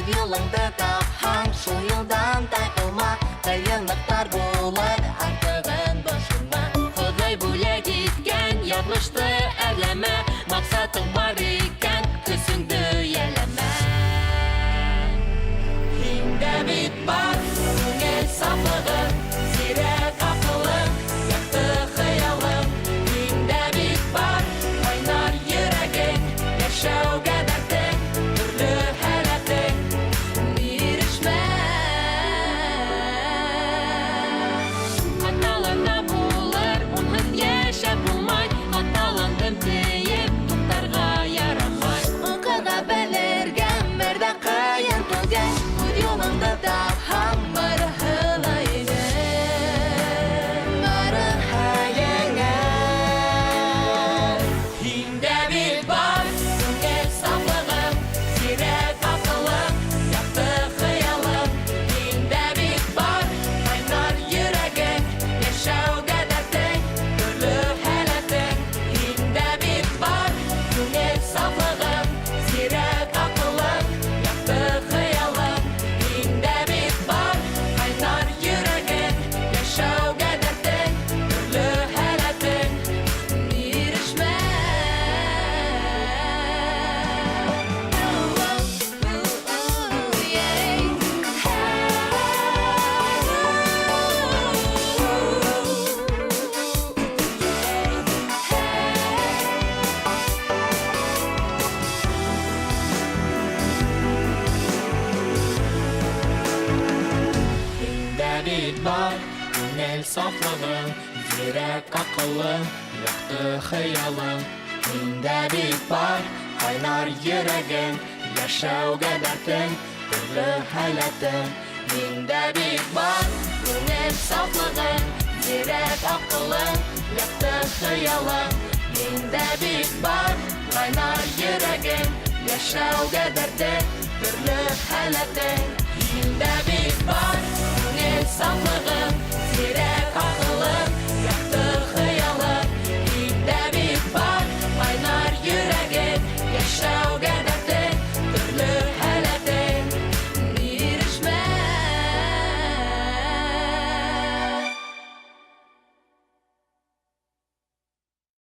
Yolыңды тапһаң, шул юлдан тайпылма, қиынлықтар булыр, артығын бошыма. Ходай бүләк иткән яҙмышты әрләмә, маҡсатың бар икән, көсөңдө йәләмә. Һиндә бит бар күңел сафлығың, зирәк аҡылың, яҡты хыялың. Һиндә бит бар ҡайнар йөрәгең, йәшәүгә дәртең, төрлө һәләтең. Бирешмә. Хаталана булыр, унһыҙ йәшәп булмай, хаталандым тиеп, туҡтарға ярамай. Уҡыға белергә бер ҙә ҡыйын түгел, үҙ юлыңды тапһаң, барыһы ла еңел. Барыһы еңел. Һиндә бит бар күңел сафлығың, зирәк аҡылың, яҡты хыялың. Һиндә бит бар ҡайнар йөрәгең, йәшәүгә дәртең, төрлө һәләтең. Һиндә бит бар күңел сафлығың, зирәк аҡылың, яҡты хыялың. Һиндә бит бар ҡайнар йөрәгең, йәшәүгә дәртең, төрлө һәләтең. Бирешмә. Һиндә бит бар күңел сафлығың, зирәк аҡылың, яҡты хыялың. Һиндә бит бар ҡайнар йөрәгең, йәшәүгә дәртең, төрлө һәләтең. Һиндә бит бар күңел сафлығың, зирәк аҡылың, яҡты хыялың. Һиндә бит бар ҡайнар йөрәгең, йәшәүгә дәртең, төрлө һәләтең. Һиндә бит